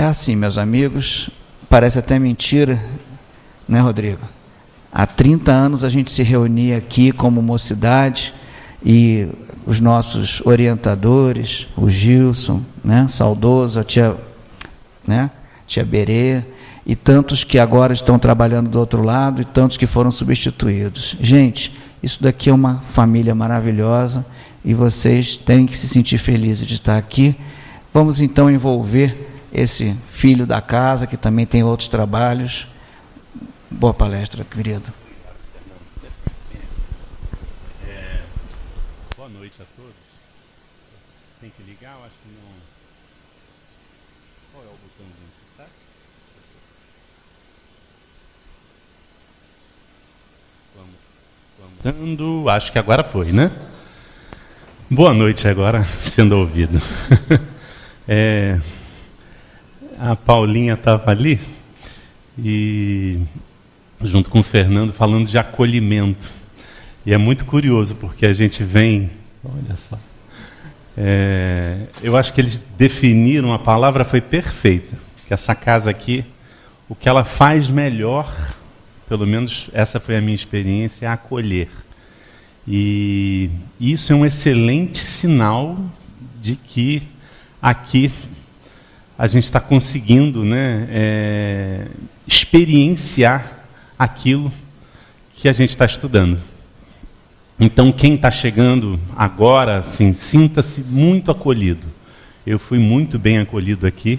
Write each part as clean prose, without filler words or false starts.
assim, meus amigos, parece até mentira, né, Rodrigo? Há 30 anos a gente se reunia aqui como mocidade e os nossos orientadores, o Gilson, né, saudoso, a tia, né, tia Berê, e tantos que agora estão trabalhando do outro lado e tantos que foram substituídos. Gente, isso daqui é uma família maravilhosa e vocês têm que se sentir felizes de estar aqui. Vamos então envolver esse filho da casa, que também tem outros trabalhos. Boa palestra, querido. Boa noite a todos. Tem que ligar? Eu acho que não. Qual é o botãozinho? Tá? Vamos. Acho que agora foi, né? Boa noite agora, sendo ouvido. A Paulinha estava ali, e junto com o Fernando, falando de acolhimento. E é muito curioso, porque a gente vem... Olha só. Eu acho que eles definiram, a palavra foi perfeita, que essa casa aqui, o que ela faz melhor, pelo menos essa foi a minha experiência, é acolher. E isso é um excelente sinal de que aqui a gente está conseguindo, né, experienciar aquilo que a gente está estudando. Então, quem está chegando agora, assim, sinta-se muito acolhido. Eu fui muito bem acolhido aqui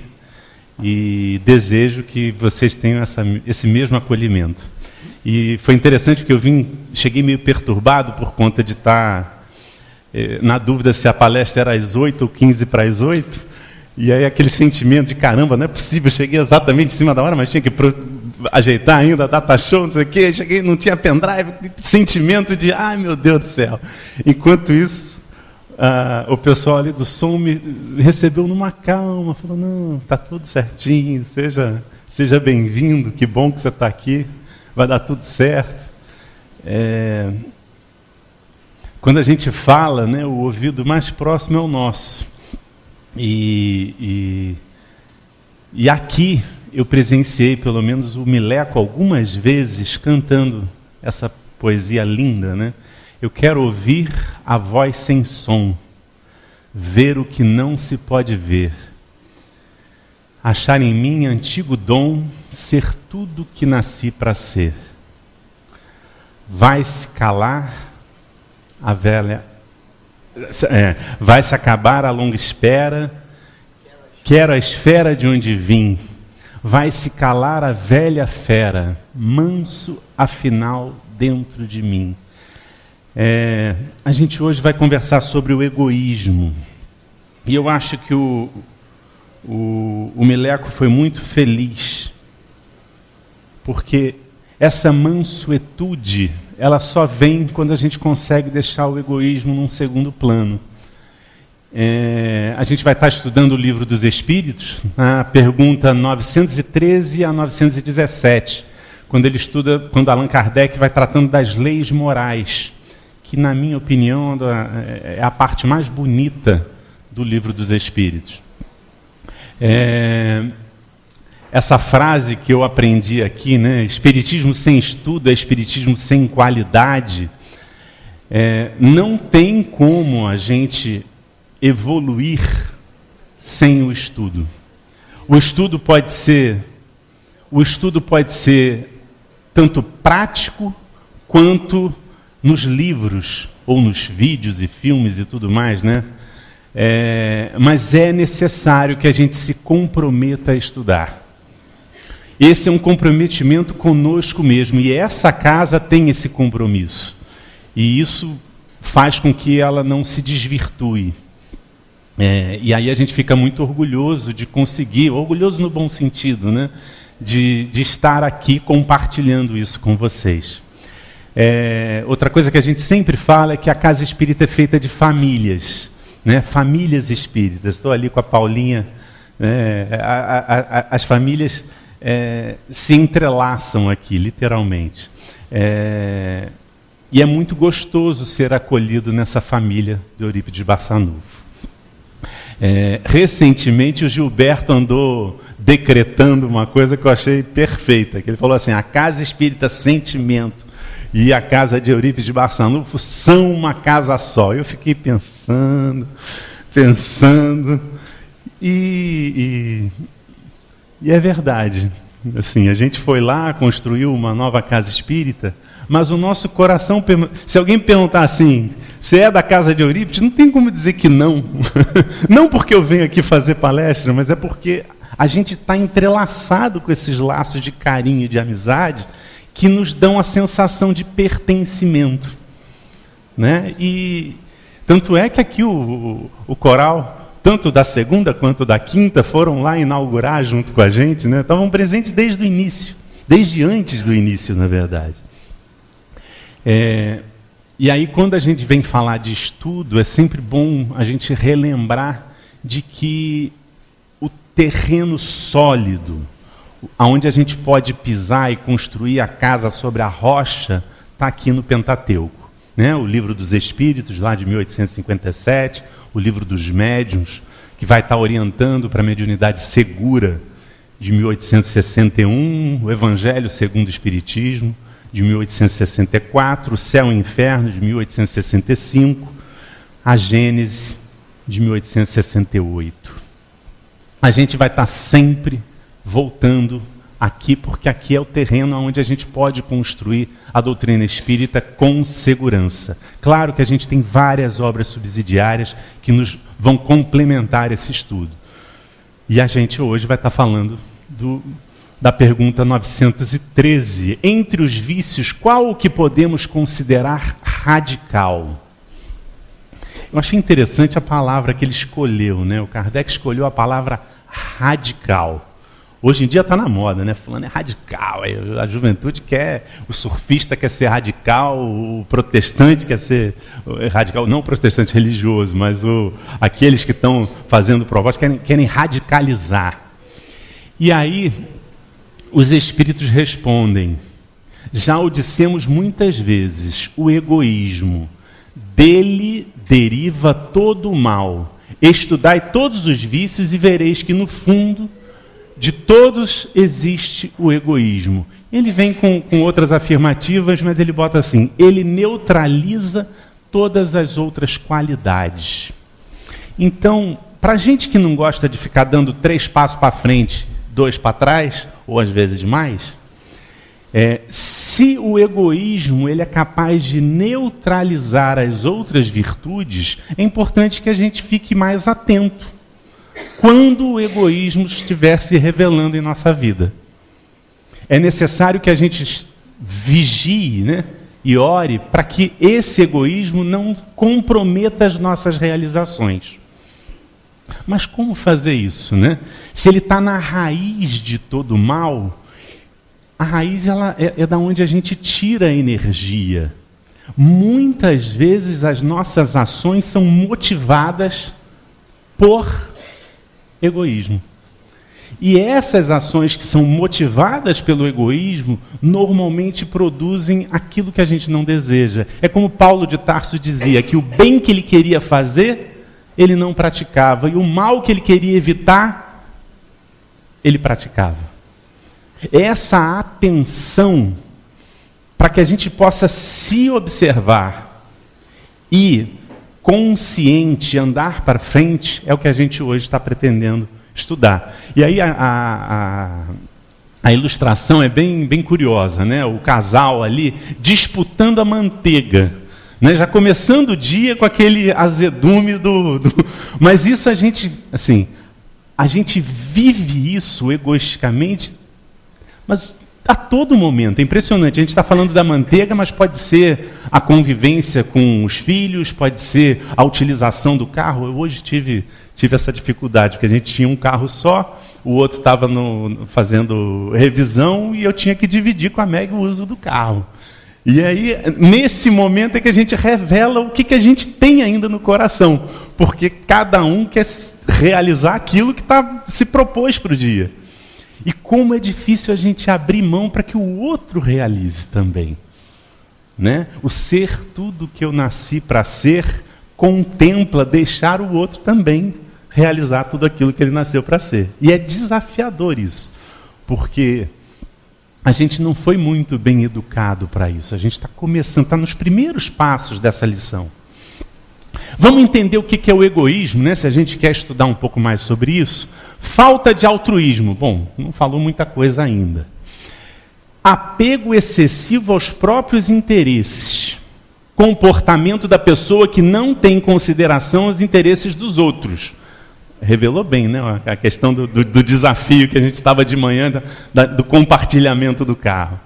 e desejo que vocês tenham esse mesmo acolhimento. E foi interessante porque cheguei meio perturbado por conta de estar na dúvida se a palestra era às 8 ou 15 para as 8. E aí aquele sentimento de caramba, não é possível, cheguei exatamente em cima da hora, mas tinha que ajeitar ainda, a data show, não sei o quê, cheguei, não tinha pendrive, sentimento de, ai meu Deus do céu. Enquanto isso, o pessoal ali do som me recebeu numa calma, falou, não, está tudo certinho, seja bem-vindo, que bom que você está aqui, vai dar tudo certo. Quando a gente fala, né, o ouvido mais próximo é o nosso. E aqui eu presenciei pelo menos o Mileco algumas vezes cantando essa poesia linda, né? Eu quero ouvir a voz sem som, ver o que não se pode ver, achar em mim antigo dom, ser tudo que nasci para ser. Vai se calar a velha... vai se acabar a longa espera, quero a esfera de onde vim. Vai se calar a velha fera, manso afinal dentro de mim. A gente hoje vai conversar sobre o egoísmo. E eu acho que o Mileco foi muito feliz, porque essa mansuetude, ela só vem quando a gente consegue deixar o egoísmo num segundo plano. A gente vai estar estudando o Livro dos Espíritos, a pergunta 913 a 917, quando Allan Kardec vai tratando das leis morais, que, na minha opinião, é a parte mais bonita do Livro dos Espíritos. Essa frase que eu aprendi aqui, né, espiritismo sem estudo é espiritismo sem qualidade. Não tem como a gente evoluir sem o estudo. O estudo pode ser tanto prático quanto nos livros ou nos vídeos e filmes e tudo mais, né? Mas é necessário que a gente se comprometa a estudar. Esse é um comprometimento conosco mesmo, e essa casa tem esse compromisso. E isso faz com que ela não se desvirtue. E aí a gente fica muito orgulhoso de conseguir, orgulhoso no bom sentido, né? De estar aqui compartilhando isso com vocês. Outra coisa que a gente sempre fala é que a casa espírita é feita de famílias, né? Famílias espíritas. Estou ali com a Paulinha, né? As famílias se entrelaçam aqui, literalmente. E é muito gostoso ser acolhido nessa família de Eurípides Barçanufo. Recentemente o Gilberto andou decretando uma coisa que eu achei perfeita, que ele falou assim: a Casa Espírita Sentimento e a Casa de Eurípides de Barçanufo são uma casa só. Eu fiquei pensando, e é verdade. Assim, a gente foi lá, construiu uma nova casa espírita, mas o nosso coração, se alguém perguntar assim, você é da Casa de Eurípides, não tem como dizer que não. Não porque eu venho aqui fazer palestra, mas é porque a gente está entrelaçado com esses laços de carinho e de amizade que nos dão a sensação de pertencimento, né? E tanto é que aqui o coral, tanto da segunda quanto da quinta, foram lá inaugurar junto com a gente, né? Estavam presentes desde o início, desde antes do início, na verdade. E aí, quando a gente vem falar de estudo, é sempre bom a gente relembrar de que o terreno sólido, onde a gente pode pisar e construir a casa sobre a rocha, está aqui no Pentateuco, né? O Livro dos Espíritos, lá de 1857, o Livro dos Médiuns, que vai estar orientando para a mediunidade segura, de 1861, o Evangelho segundo o Espiritismo, de 1864, o Céu e o Inferno, de 1865, a Gênese, de 1868. A gente vai estar sempre voltando aqui, porque aqui é o terreno onde a gente pode construir a doutrina espírita com segurança. Claro que a gente tem várias obras subsidiárias que nos vão complementar esse estudo. E a gente hoje vai estar falando da pergunta 913. Entre os vícios, qual o que podemos considerar radical? Eu achei interessante a palavra que ele escolheu, né? O Kardec escolheu a palavra radical. Hoje em dia está na moda, né? Fulano é radical. A juventude quer, o surfista quer ser radical, o protestante quer ser radical, não o protestante religioso, mas aqueles que estão fazendo propostas querem radicalizar. E aí, os espíritos respondem: já o dissemos muitas vezes, o egoísmo, dele deriva todo o mal. Estudai todos os vícios e vereis que, no fundo, de todos existe o egoísmo. Ele vem com outras afirmativas, mas ele bota assim: ele neutraliza todas as outras qualidades. Então, para a gente que não gosta de ficar dando 3 passos para frente, 2 para trás, ou às vezes mais, se o egoísmo ele é capaz de neutralizar as outras virtudes, é importante que a gente fique mais atento quando o egoísmo estiver se revelando em nossa vida. É necessário que a gente vigie, né, e ore para que esse egoísmo não comprometa as nossas realizações. Mas como fazer isso, né? Se ele está na raiz de todo mal, a raiz é da onde a gente tira a energia. Muitas vezes as nossas ações são motivadas por egoísmo. E essas ações que são motivadas pelo egoísmo, normalmente produzem aquilo que a gente não deseja. É como Paulo de Tarso dizia, que o bem que ele queria fazer, ele não praticava. E o mal que ele queria evitar, ele praticava. Essa atenção, para que a gente possa se observar e consciente andar para frente, é o que a gente hoje está pretendendo estudar. E aí a ilustração é bem curiosa, né? O casal ali disputando a manteiga, né? Já começando o dia com aquele azedume mas isso a gente vive isso egoisticamente, mas a todo momento. É impressionante. A gente está falando da manteiga, mas pode ser a convivência com os filhos, pode ser a utilização do carro. Eu hoje tive essa dificuldade, porque a gente tinha um carro só, o outro estava fazendo revisão e eu tinha que dividir com a Meg o uso do carro. E aí, nesse momento é que a gente revela o que a gente tem ainda no coração, porque cada um quer realizar aquilo que se propôs para o dia. E como é difícil a gente abrir mão para que o outro realize também, né? O ser tudo que eu nasci para ser contempla deixar o outro também realizar tudo aquilo que ele nasceu para ser. E é desafiador isso, porque a gente não foi muito bem educado para isso. A gente está começando, está nos primeiros passos dessa lição. Vamos entender o que é o egoísmo, né? Se a gente quer estudar um pouco mais sobre isso. Falta de altruísmo. Bom, não falou muita coisa ainda. Apego excessivo aos próprios interesses. Comportamento da pessoa que não tem em consideração os interesses dos outros. Revelou bem, né? A questão do desafio que a gente estava de manhã, do compartilhamento do carro.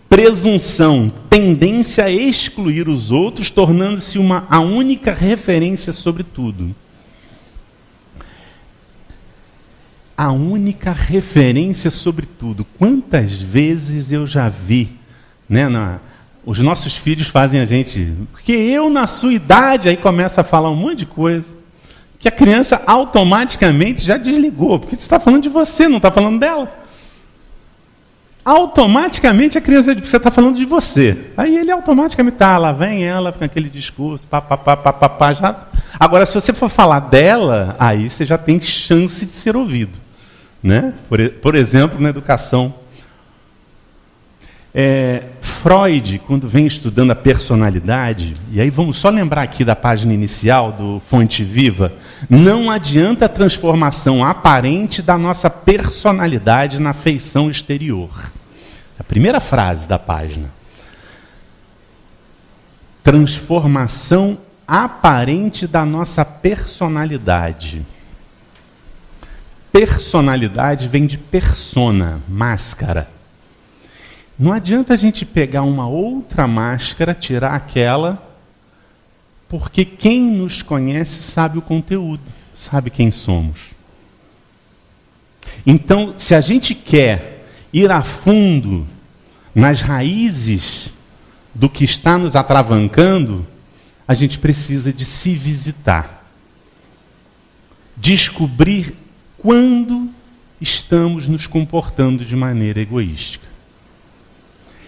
Presunção, tendência a excluir os outros, tornando-se a única referência sobre tudo. A única referência sobre tudo. Quantas vezes eu já vi, né? Os nossos filhos fazem a gente... Porque eu, na sua idade, aí começa a falar um monte de coisa, que a criança automaticamente já desligou, porque você está falando de você, não está falando dela. Automaticamente a criança diz, você está falando de você. Aí ele automaticamente, lá vem ela com aquele discurso, já. Agora, se você for falar dela, aí você já tem chance de ser ouvido. Né? Por exemplo, na educação. Freud, quando vem estudando a personalidade, e aí vamos só lembrar aqui da página inicial do Fonte Viva, não adianta a transformação aparente da nossa personalidade na feição exterior. A primeira frase da página. Transformação aparente da nossa personalidade. Personalidade vem de persona, máscara. Não adianta a gente pegar uma outra máscara, tirar aquela, porque quem nos conhece sabe o conteúdo, sabe quem somos. Então, se a gente quer ir a fundo nas raízes do que está nos atravancando, a gente precisa de se visitar. Descobrir quando estamos nos comportando de maneira egoística.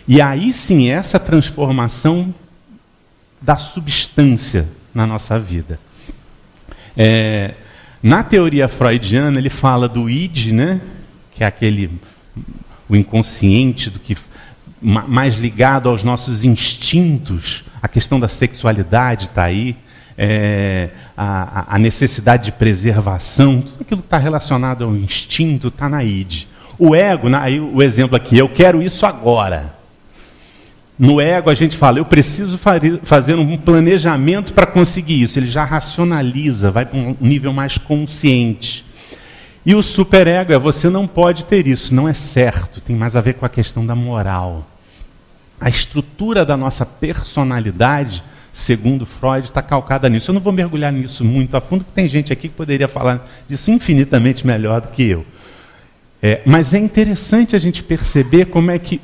E aí sim, essa transformação da substância na nossa vida. Na teoria freudiana, ele fala do id, né? Que é o inconsciente, do que mais ligado aos nossos instintos. A questão da sexualidade está aí. A necessidade de preservação, tudo aquilo que está relacionado ao instinto está na id. O ego, aí o exemplo aqui, eu quero isso agora. No ego a gente fala, eu preciso fazer um planejamento para conseguir isso. Ele já racionaliza, vai para um nível mais consciente. E o superego você não pode ter isso, não é certo. Tem mais a ver com a questão da moral. A estrutura da nossa personalidade, segundo Freud, está calcada nisso. Eu não vou mergulhar nisso muito a fundo, porque tem gente aqui que poderia falar disso infinitamente melhor do que eu. Mas é interessante a gente perceber como é que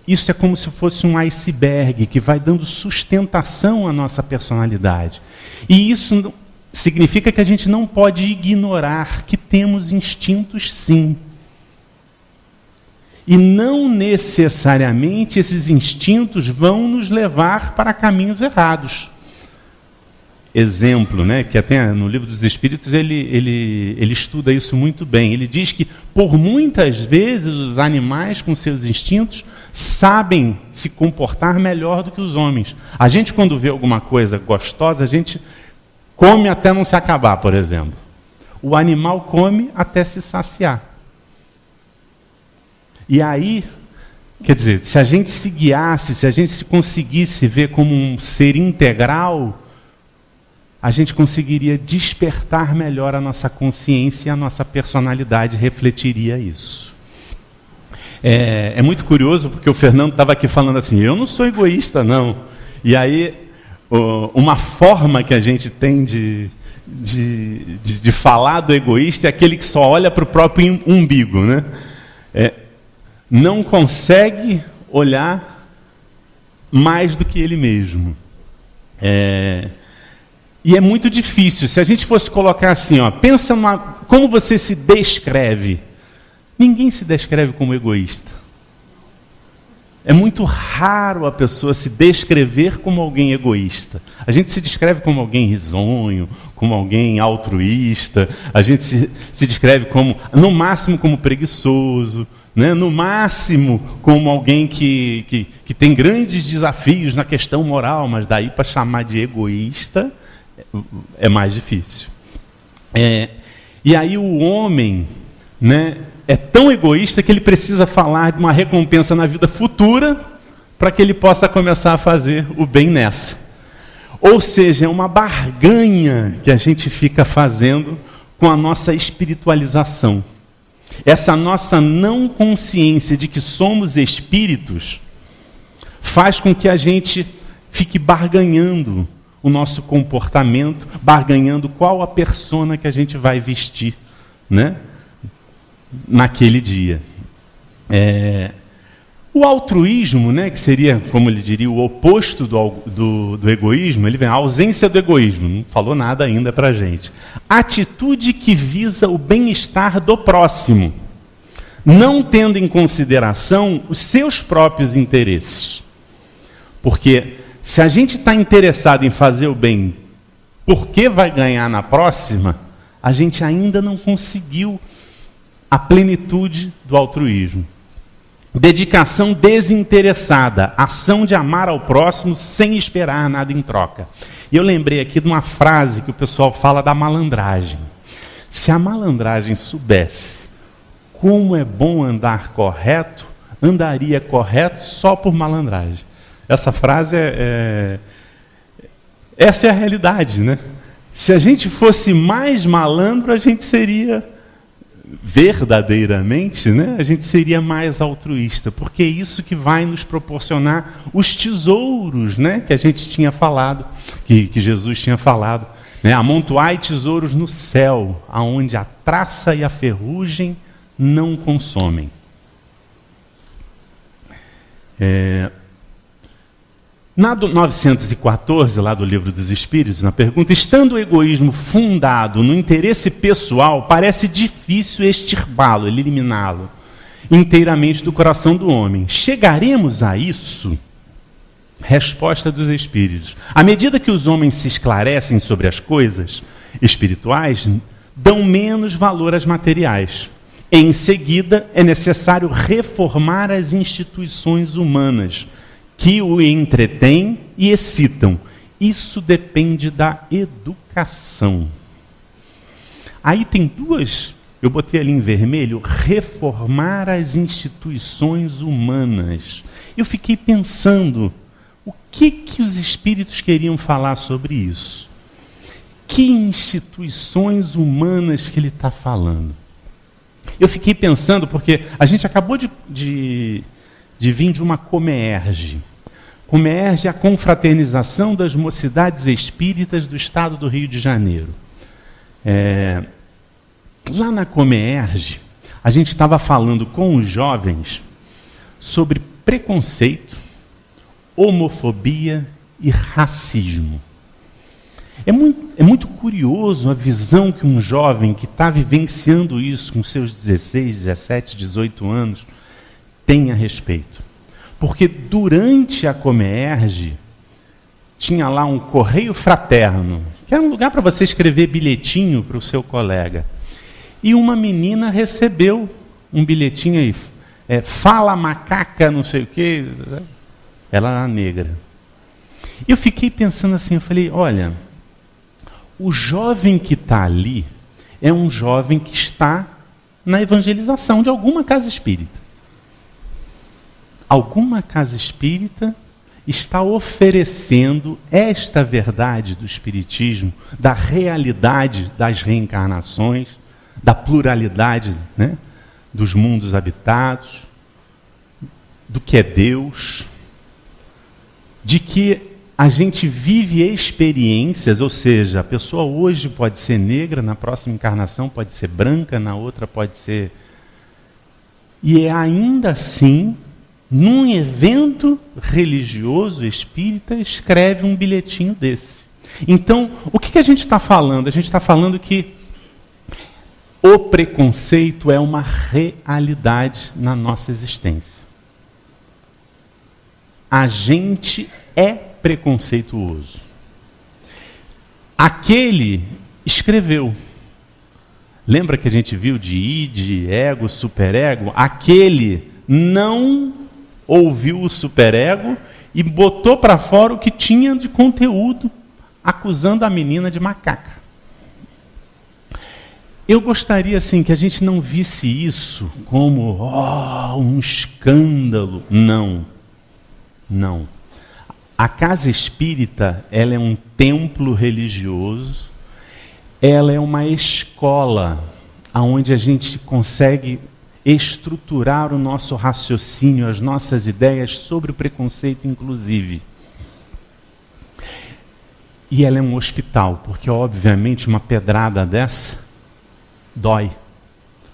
isso é como se fosse um iceberg que vai dando sustentação à nossa personalidade. E isso significa que a gente não pode ignorar que temos instintos, sim. E não necessariamente esses instintos vão nos levar para caminhos errados. Exemplo, né, que até no Livro dos Espíritos ele estuda isso muito bem. Ele diz que, por muitas vezes, os animais com seus instintos sabem se comportar melhor do que os homens. A gente, quando vê alguma coisa gostosa, a gente come até não se acabar, por exemplo. O animal come até se saciar. E aí, quer dizer, se a gente se guiasse, se a gente se conseguisse ver como um ser integral, a gente conseguiria despertar melhor a nossa consciência e a nossa personalidade refletiria isso. É muito curioso, porque o Fernando estava aqui falando assim, eu não sou egoísta, não. E aí, uma forma que a gente tem de falar do egoísta é aquele que só olha para o próprio umbigo, né? Não consegue olhar mais do que ele mesmo. E é muito difícil. Se a gente fosse colocar assim, pensa como você se descreve. Ninguém se descreve como egoísta. É muito raro a pessoa se descrever como alguém egoísta. A gente se descreve como alguém risonho, como alguém altruísta, a gente se descreve como, no máximo, como preguiçoso, né? No máximo como alguém que tem grandes desafios na questão moral, mas daí para chamar de egoísta é mais difícil. E aí o homem, né, é tão egoísta que ele precisa falar de uma recompensa na vida futura para que ele possa começar a fazer o bem nessa. Ou seja, é uma barganha que a gente fica fazendo com a nossa espiritualização. Essa nossa não consciência de que somos espíritos faz com que a gente fique barganhando o nosso comportamento, barganhando qual a persona que a gente vai vestir, né, naquele dia. O altruísmo, né, que seria, como ele diria, o oposto do egoísmo, ele vem a ausência do egoísmo, não falou nada ainda para a gente. Atitude que visa o bem-estar do próximo, não tendo em consideração os seus próprios interesses. Porque se a gente está interessado em fazer o bem porque vai ganhar na próxima, a gente ainda não conseguiu a plenitude do altruísmo. Dedicação desinteressada, ação de amar ao próximo sem esperar nada em troca. E eu lembrei aqui de uma frase que o pessoal fala da malandragem. Se a malandragem soubesse como é bom andar correto, andaria correto só por malandragem. Essa frase essa é a realidade, né? Se a gente fosse mais malandro, a gente seria verdadeiramente, né? A gente seria mais altruísta, porque é isso que vai nos proporcionar os tesouros, né? Que a gente tinha falado, que Jesus tinha falado, né? Amontoai tesouros no céu, aonde a traça e a ferrugem não consomem. Na 914, lá do Livro dos Espíritos, na pergunta, estando o egoísmo fundado no interesse pessoal, parece difícil extirpá-lo, eliminá-lo inteiramente do coração do homem. Chegaremos a isso? Resposta dos Espíritos. À medida que os homens se esclarecem sobre as coisas espirituais, dão menos valor às materiais. Em seguida, é necessário reformar as instituições humanas, que o entretêm e excitam. Isso depende da educação. Aí tem duas, eu botei ali em vermelho, reformar as instituições humanas. Eu fiquei pensando, o que os espíritos queriam falar sobre isso? Que instituições humanas que ele está falando? Eu fiquei pensando, porque a gente acabou de vir de uma Comerge. Comerge é a confraternização das mocidades espíritas do estado do Rio de Janeiro. Lá na Comerge, a gente estava falando com os jovens sobre preconceito, homofobia e racismo. É muito curioso a visão que um jovem que está vivenciando isso com seus 16, 17, 18 anos tem a respeito. Porque durante a Comerge tinha lá um correio fraterno, que era um lugar para você escrever bilhetinho para o seu colega. E uma menina recebeu um bilhetinho aí, fala macaca, não sei o quê. Ela era negra. Eu fiquei pensando assim, eu falei, olha, o jovem que está ali é um jovem que está na evangelização de alguma casa espírita. Alguma casa espírita está oferecendo esta verdade do espiritismo, da realidade das reencarnações, da pluralidade, né, dos mundos habitados, do que é Deus, de que a gente vive experiências, ou seja, a pessoa hoje pode ser negra, na próxima encarnação pode ser branca, na outra pode ser... E é ainda assim... Num evento religioso espírita, escreve um bilhetinho desse. Então, o que a gente está falando? A gente está falando que o preconceito é uma realidade na nossa existência. a gente é preconceituoso. Aquele escreveu. Lembra que a gente viu de id, ego, superego? Aquele não ouviu o superego e botou para fora o que tinha de conteúdo, acusando a menina de macaca. Eu gostaria, assim, que a gente não visse isso como um escândalo. Não. Não. A casa espírita, ela é um templo religioso, ela é uma escola onde a gente consegue estruturar o nosso raciocínio, as nossas ideias sobre o preconceito, inclusive. E ela é um hospital, porque, obviamente, uma pedrada dessa dói.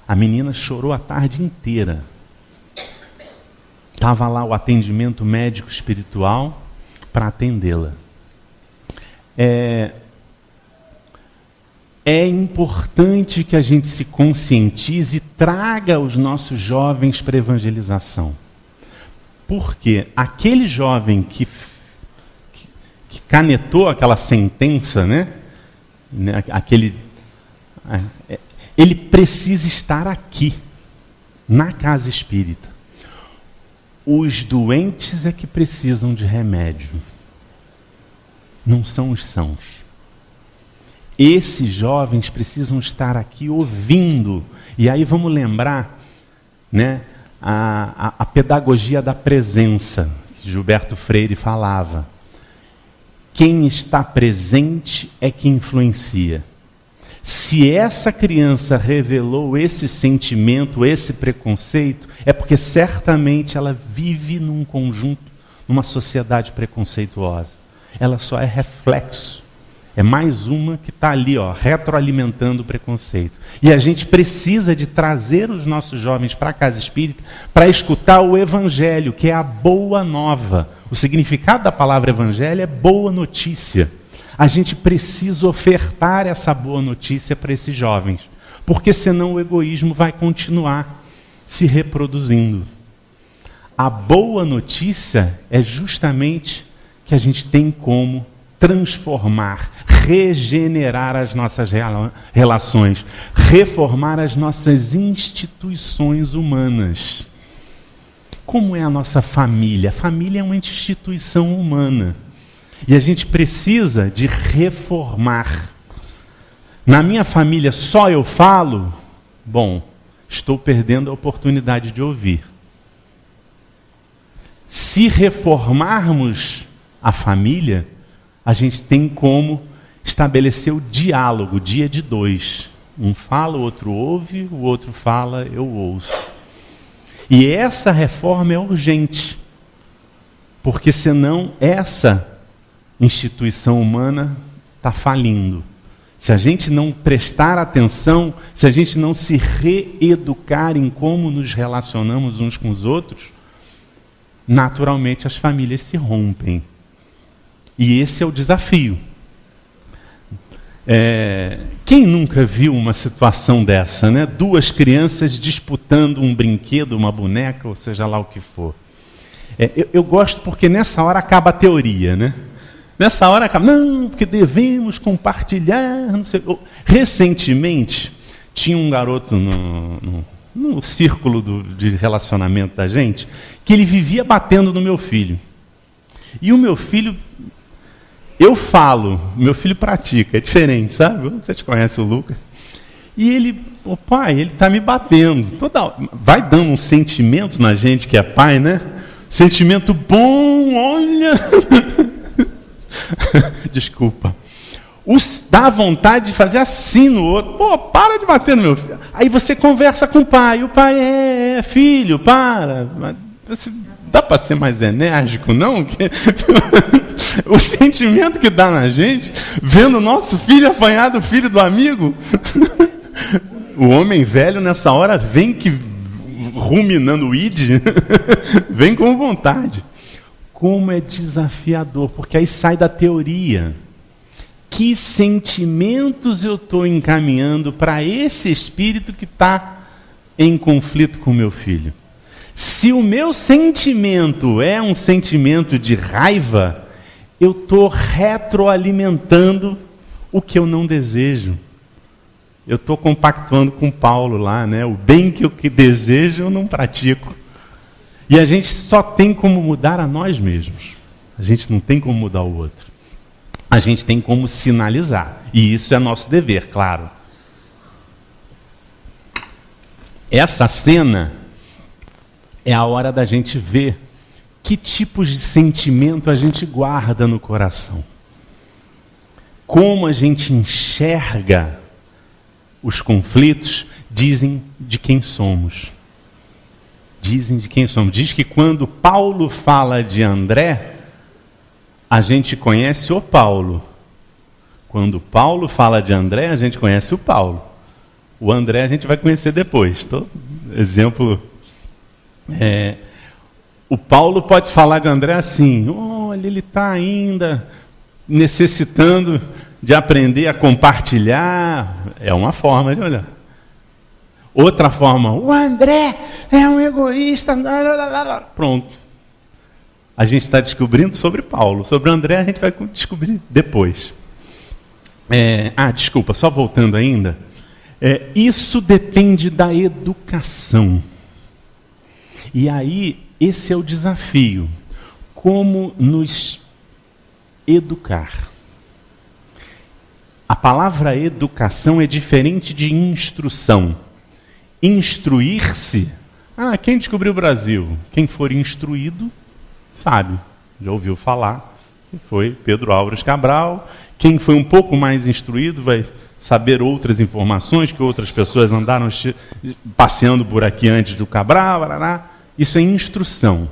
A menina chorou a tarde inteira. Estava lá o atendimento médico espiritual para atendê-la. É importante que a gente se conscientize e traga os nossos jovens para a evangelização. Porque aquele jovem que canetou aquela sentença, né? Ele precisa estar aqui, na casa espírita. Os doentes é que precisam de remédio, não são os sãos. Esses jovens precisam estar aqui ouvindo. E aí vamos lembrar, né, a pedagogia da presença, que Gilberto Freire falava. Quem está presente é que influencia. Se essa criança revelou esse sentimento, esse preconceito, é porque certamente ela vive num conjunto, numa sociedade preconceituosa. Ela só é reflexo. É mais uma que está ali, retroalimentando o preconceito. E a gente precisa de trazer os nossos jovens para a casa espírita para escutar o evangelho, que é a boa nova. O significado da palavra evangelho é boa notícia. A gente precisa ofertar essa boa notícia para esses jovens, porque senão o egoísmo vai continuar se reproduzindo. A boa notícia é justamente que a gente tem como transformar, regenerar as nossas relações, reformar as nossas instituições humanas. Como é a nossa família? A família é uma instituição humana. E a gente precisa de reformar. Na minha família só eu falo? Bom, estou perdendo a oportunidade de ouvir. Se reformarmos a família, a gente tem como estabelecer o diálogo, dia de dois. Um fala, o outro ouve, o outro fala, eu ouço. E essa reforma é urgente, porque senão essa instituição humana está falindo. Se a gente não prestar atenção, se a gente não se reeducar em como nos relacionamos uns com os outros, naturalmente as famílias se rompem. E esse é o desafio. Quem nunca viu uma situação dessa, né? Duas crianças disputando um brinquedo, uma boneca, ou seja lá o que for. Eu gosto porque nessa hora acaba a teoria, né? Nessa hora acaba, não, porque devemos compartilhar, não sei. Recentemente, tinha um garoto no círculo de relacionamento da gente, que ele vivia batendo no meu filho. E o meu filho, eu falo, meu filho pratica, é diferente, sabe? Vocês conhecem o Lucas. E ele, pai, ele está me batendo. Vai dando um sentimento na gente que é pai, né? Sentimento bom, olha... Desculpa. Dá vontade de fazer assim no outro. Para de bater no meu filho. Aí você conversa com o pai. O pai filho, para. Dá para ser mais enérgico, não? O sentimento que dá na gente, vendo o nosso filho apanhar do filho do amigo. O homem velho nessa hora vem ruminando o id, vem com vontade. Como é desafiador, porque aí sai da teoria. Que sentimentos eu estou encaminhando para esse espírito que está em conflito com o meu filho? Se o meu sentimento é um sentimento de raiva, eu estou retroalimentando o que eu não desejo. Eu estou compactuando com Paulo lá, né? O bem que eu desejo eu não pratico. E a gente só tem como mudar a nós mesmos. A gente não tem como mudar o outro. A gente tem como sinalizar. E isso é nosso dever, claro. Essa cena é a hora da gente ver que tipos de sentimento a gente guarda no coração. Como a gente enxerga os conflitos, dizem de quem somos. Dizem de quem somos. Diz que quando Paulo fala de André, a gente conhece o Paulo. Quando Paulo fala de André, a gente conhece o Paulo. O André a gente vai conhecer depois. Exemplo, o Paulo pode falar de André assim: olha, ele está ainda necessitando de aprender a compartilhar. É uma forma de olhar. Outra forma: o André é um egoísta. Pronto. A gente está descobrindo sobre Paulo. Sobre o André a gente vai descobrir depois. Desculpa, só voltando ainda. Isso depende da educação. E aí, esse é o desafio. Como nos educar? A palavra educação é diferente de instrução. Instruir-se. Quem descobriu o Brasil? Quem for instruído, sabe. Já ouviu falar. Que foi Pedro Álvares Cabral. Quem foi um pouco mais instruído vai saber outras informações que outras pessoas andaram passeando por aqui antes do Cabral. Isso é instrução.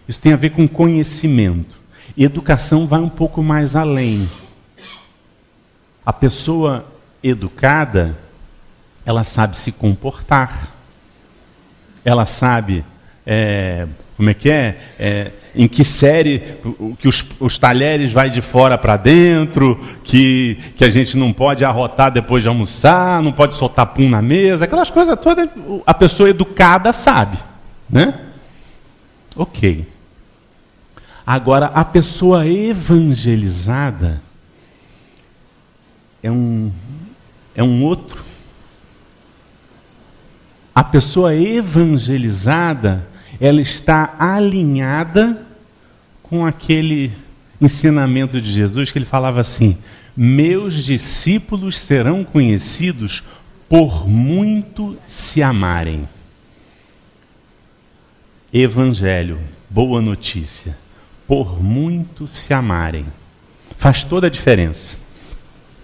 Isso tem a ver com conhecimento. Educação vai um pouco mais além. A pessoa educada, ela sabe se comportar. Ela sabe em que série que os talheres vai de fora para dentro, que a gente não pode arrotar depois de almoçar, não pode soltar pum na mesa, aquelas coisas todas, a pessoa educada sabe, né? Ok. Agora, a pessoa evangelizada é um outro. A pessoa evangelizada, ela está alinhada com aquele ensinamento de Jesus que ele falava assim: meus discípulos serão conhecidos por muito se amarem. Evangelho, boa notícia, por muito se amarem. Faz toda a diferença.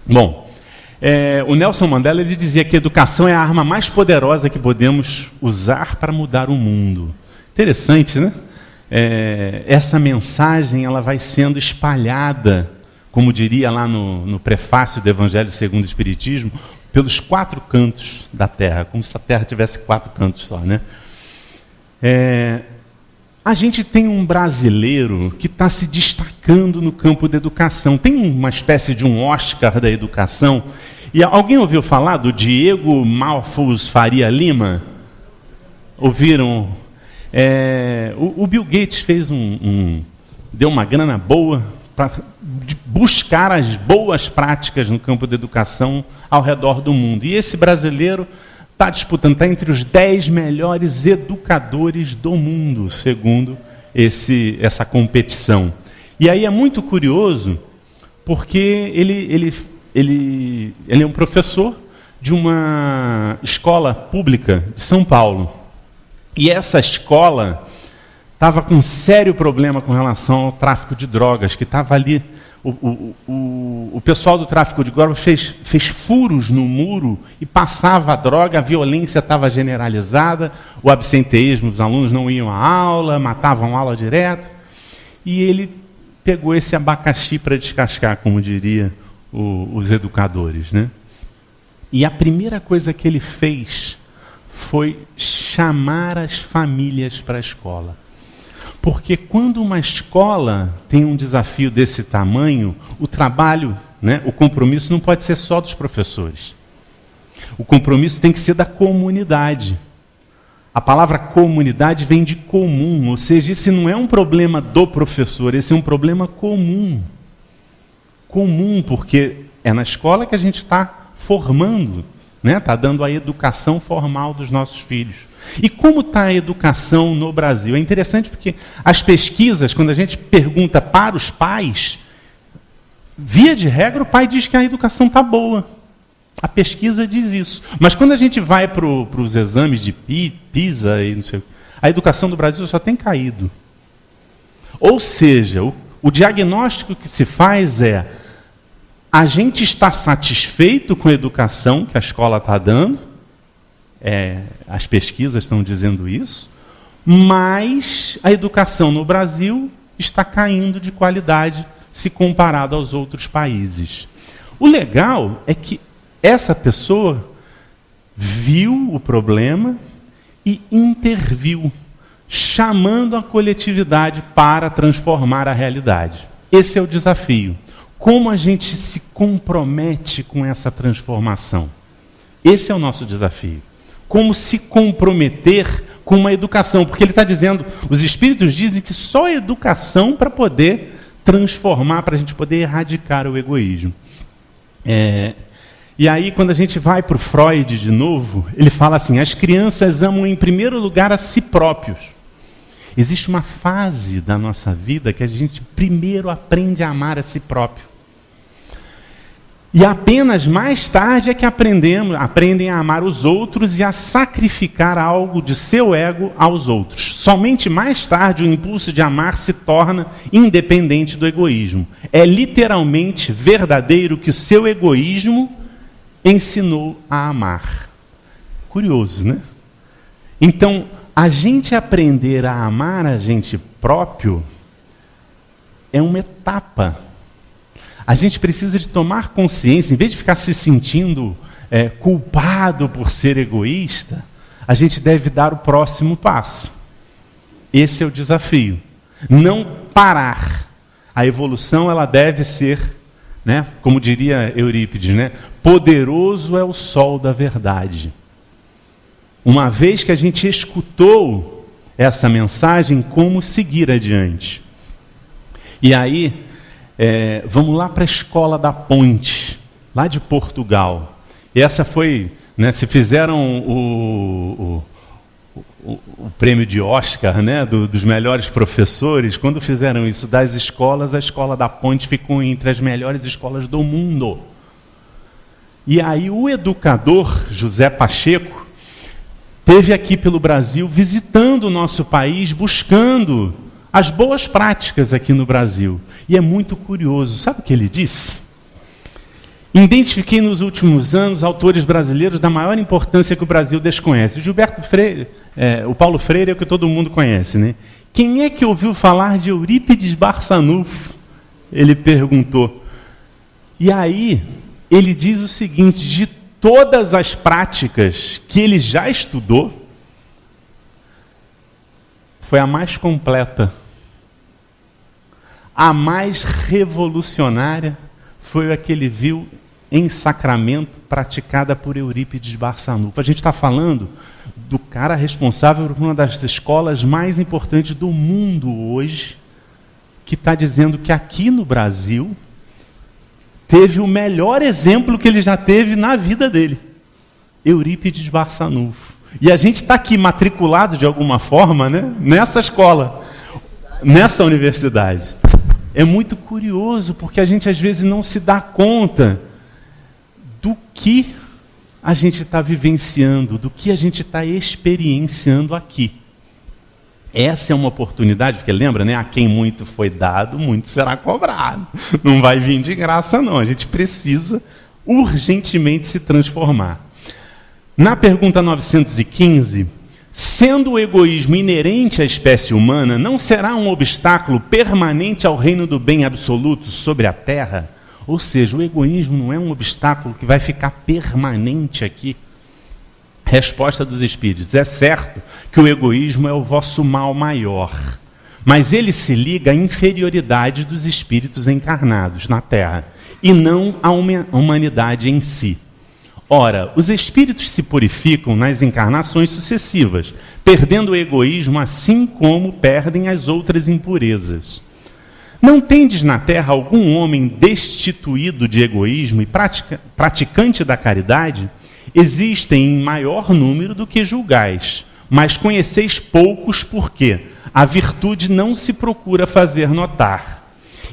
Bom, o Nelson Mandela ele dizia que a educação é a arma mais poderosa que podemos usar para mudar o mundo. Interessante, né? Essa mensagem ela vai sendo espalhada, como diria lá no prefácio do Evangelho segundo o Espiritismo, pelos 4 cantos da Terra, como se a Terra tivesse 4 cantos só, né? A gente tem um brasileiro que está se destacando no campo da educação. Tem uma espécie de um Oscar da educação. E alguém ouviu falar do Diego Malfus Faria Lima? Ouviram? O Bill Gates fez deu uma grana boa para buscar as boas práticas no campo da educação ao redor do mundo. E esse brasileiro está disputando, está entre os 10 melhores educadores do mundo, segundo essa competição. E aí é muito curioso, porque ele é um professor de uma escola pública de São Paulo. E essa escola estava com um sério problema com relação ao tráfico de drogas, que estava ali. O pessoal do tráfico de drogas fez furos no muro e passava a droga, a violência estava generalizada, o absenteísmo dos alunos não iam à aula, matavam a aula direto. E ele pegou esse abacaxi para descascar, como diria os educadores, né? E a primeira coisa que ele fez foi chamar as famílias para a escola. Porque quando uma escola tem um desafio desse tamanho, o trabalho, né, o compromisso não pode ser só dos professores. O compromisso tem que ser da comunidade. A palavra comunidade vem de comum, ou seja, esse não é um problema do professor, esse é um problema comum. Comum, porque é na escola que a gente está formando, né? Está dando a educação formal dos nossos filhos. E como está a educação no Brasil? É interessante porque as pesquisas, quando a gente pergunta para os pais, via de regra o pai diz que a educação está boa. A pesquisa diz isso. Mas quando a gente vai para os exames de PISA, e não sei, a educação do Brasil só tem caído. Ou seja, o diagnóstico que se faz é: a gente está satisfeito com a educação que a escola está dando, as pesquisas estão dizendo isso, mas a educação no Brasil está caindo de qualidade se comparado aos outros países. O legal é que essa pessoa viu o problema e interviu, chamando a coletividade para transformar a realidade. Esse é o desafio. Como a gente se compromete com essa transformação? Esse é o nosso desafio. Como se comprometer com uma educação? Porque ele está dizendo, os espíritos dizem que só a educação para poder transformar, para a gente poder erradicar o egoísmo. E aí, quando a gente vai para o Freud de novo, ele fala assim: as crianças amam em primeiro lugar a si próprios. Existe uma fase da nossa vida que a gente primeiro aprende a amar a si próprio. E apenas mais tarde é que aprendem a amar os outros e a sacrificar algo de seu ego aos outros. Somente mais tarde o impulso de amar se torna independente do egoísmo. É literalmente verdadeiro que seu egoísmo ensinou a amar. Curioso, né? Então, a gente aprender a amar a gente próprio é uma etapa. A gente precisa de tomar consciência, em vez de ficar se sentindo culpado por ser egoísta, a gente deve dar o próximo passo. Esse é o desafio. Não parar. A evolução ela deve ser, né, como diria Eurípides, né, poderoso é o sol da verdade. Uma vez que a gente escutou essa mensagem, como seguir adiante? E aí, vamos lá para a Escola da Ponte, lá de Portugal. E essa foi, né, se fizeram o prêmio de Oscar, né, dos melhores professores, quando fizeram isso das escolas, a Escola da Ponte ficou entre as melhores escolas do mundo. E aí o educador José Pacheco esteve aqui pelo Brasil, visitando o nosso país, buscando as boas práticas aqui no Brasil. E é muito curioso. Sabe o que ele disse? Identifiquei nos últimos anos autores brasileiros da maior importância que o Brasil desconhece. O Gilberto Freire, o Paulo Freire é o que todo mundo conhece, né? Quem é que ouviu falar de Eurípides Barçanufo? Ele perguntou. E aí, ele diz o seguinte: de todas as práticas que ele já estudou, foi a mais completa. A mais revolucionária foi a que ele viu em Sacramento, praticada por Eurípides Barçanufo. A gente está falando do cara responsável por uma das escolas mais importantes do mundo hoje, que está dizendo que aqui no Brasil teve o melhor exemplo que ele já teve na vida dele. Eurípides Barçanufo. E a gente está aqui matriculado de alguma forma, né, nessa escola, nessa universidade. É muito curioso, porque a gente às vezes não se dá conta do que a gente está vivenciando, do que a gente está experienciando aqui. Essa é uma oportunidade, porque lembra, né? A quem muito foi dado, muito será cobrado. Não vai vir de graça, não. A gente precisa urgentemente se transformar. Na pergunta 915... sendo o egoísmo inerente à espécie humana, não será um obstáculo permanente ao reino do bem absoluto sobre a Terra? Ou seja, o egoísmo não é um obstáculo que vai ficar permanente aqui? Resposta dos Espíritos: é certo que o egoísmo é o vosso mal maior, mas ele se liga à inferioridade dos espíritos encarnados na Terra, e não à humanidade em si. Ora, os espíritos se purificam nas encarnações sucessivas, perdendo o egoísmo assim como perdem as outras impurezas. Não tendes na terra algum homem destituído de egoísmo e praticante da caridade? Existem em maior número do que julgais, mas conheceis poucos, porque a virtude não se procura fazer notar.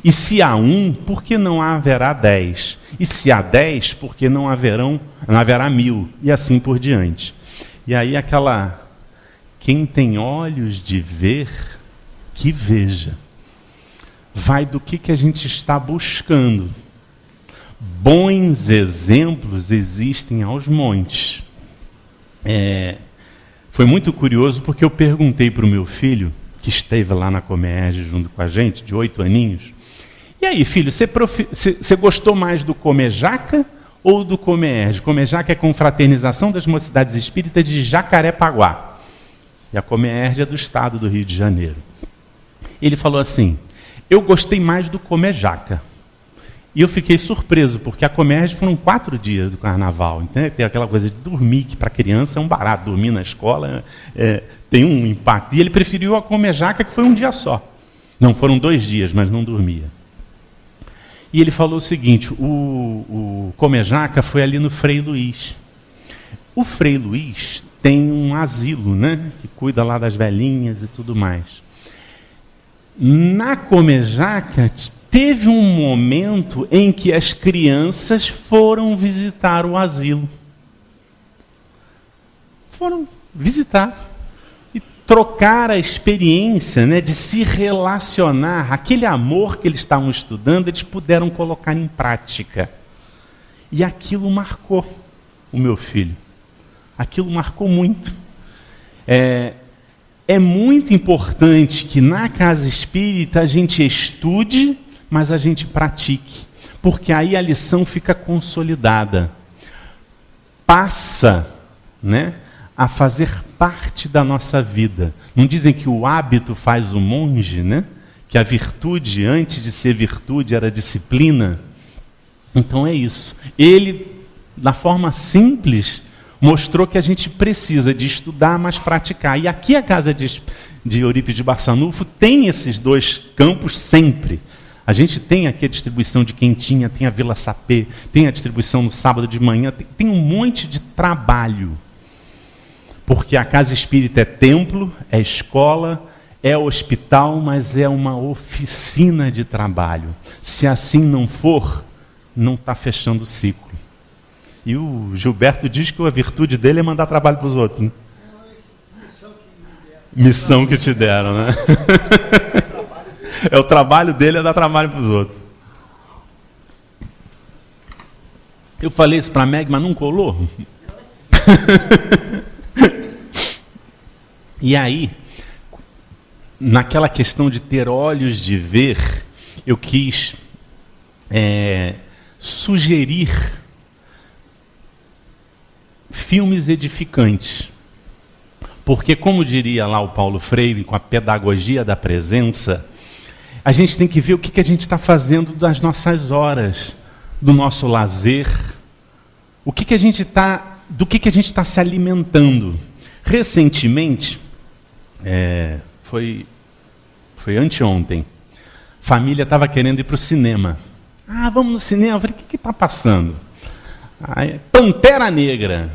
E se há um, por que não haverá 10? E se há 10, por que não haverá 1000? E assim por diante. E aí quem tem olhos de ver, que veja. Vai do que a gente está buscando. Bons exemplos existem aos montes. Foi muito curioso porque eu perguntei para o meu filho, que esteve lá na Comerge junto com a gente, de 8 aninhos, e aí, filho, você gostou mais do Comejaca ou do Comerge? Comejaca é Confraternização das Mocidades Espíritas de Jacarepaguá. E a Comerge é do estado do Rio de Janeiro. Ele falou assim, eu gostei mais do Comejaca. E eu fiquei surpreso, porque a Comerge foram 4 dias do carnaval. Então, tem aquela coisa de dormir, que para criança é um barato. Dormir na escola tem um impacto. E ele preferiu a Comejaca, que foi um dia só. Não, foram 2 dias, mas não dormia. E ele falou o seguinte, o Comejaca foi ali no Frei Luiz. O Frei Luiz tem um asilo, né, que cuida lá das velhinhas e tudo mais. Na Comejaca, teve um momento em que as crianças foram visitar o asilo. Foram visitar. Trocar a experiência, né, de se relacionar, aquele amor que eles estavam estudando, eles puderam colocar em prática. E aquilo marcou o meu filho. Aquilo marcou muito. É muito importante que na casa espírita a gente estude, mas a gente pratique. Porque aí a lição fica consolidada. Passa, né, a fazer parte da nossa vida. Não dizem que o hábito faz o monge, né? Que a virtude, antes de ser virtude, era disciplina? Então é isso. Ele, da forma simples, mostrou que a gente precisa de estudar, mas praticar. E aqui a casa de Eurípides de Barçanufo tem esses 2 campos sempre. A gente tem aqui a distribuição de quentinha, tem a Vila Sapê, tem a distribuição no sábado de manhã, tem um monte de trabalho. Porque a casa espírita é templo, é escola, é hospital, mas é uma oficina de trabalho. Se assim não for, não está fechando o ciclo. E o Gilberto diz que a virtude dele é mandar trabalho para os outros, né? Missão que te deram, né? O trabalho dele é dar trabalho para os outros. Eu falei isso para a Meg, mas não colou? E aí, naquela questão de ter olhos de ver, eu quis sugerir filmes edificantes. Porque, como diria lá o Paulo Freire, com a pedagogia da presença, a gente tem que ver o que a gente está fazendo das nossas horas, do nosso lazer, do que a gente está se alimentando. Recentemente, foi anteontem, família estava querendo ir para o cinema. Vamos no cinema. Eu falei, o que está passando? Pantera Negra.